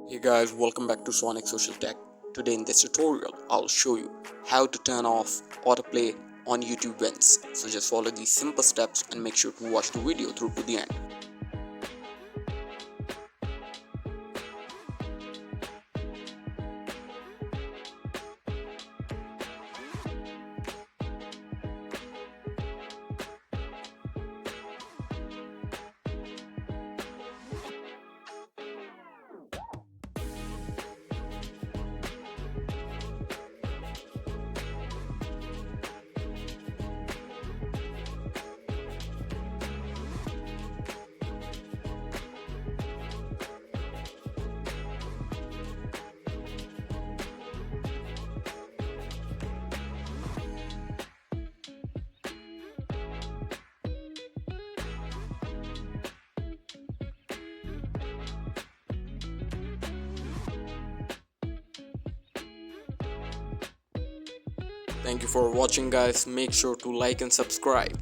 Hey guys, welcome back to Sonic Social Tech. Today in this tutorial, I'll show you how to turn off autoplay on YouTube Vanced. So just follow these simple steps and make sure to watch the video through to the end. Thank you for watching guys. Make sure to like and subscribe.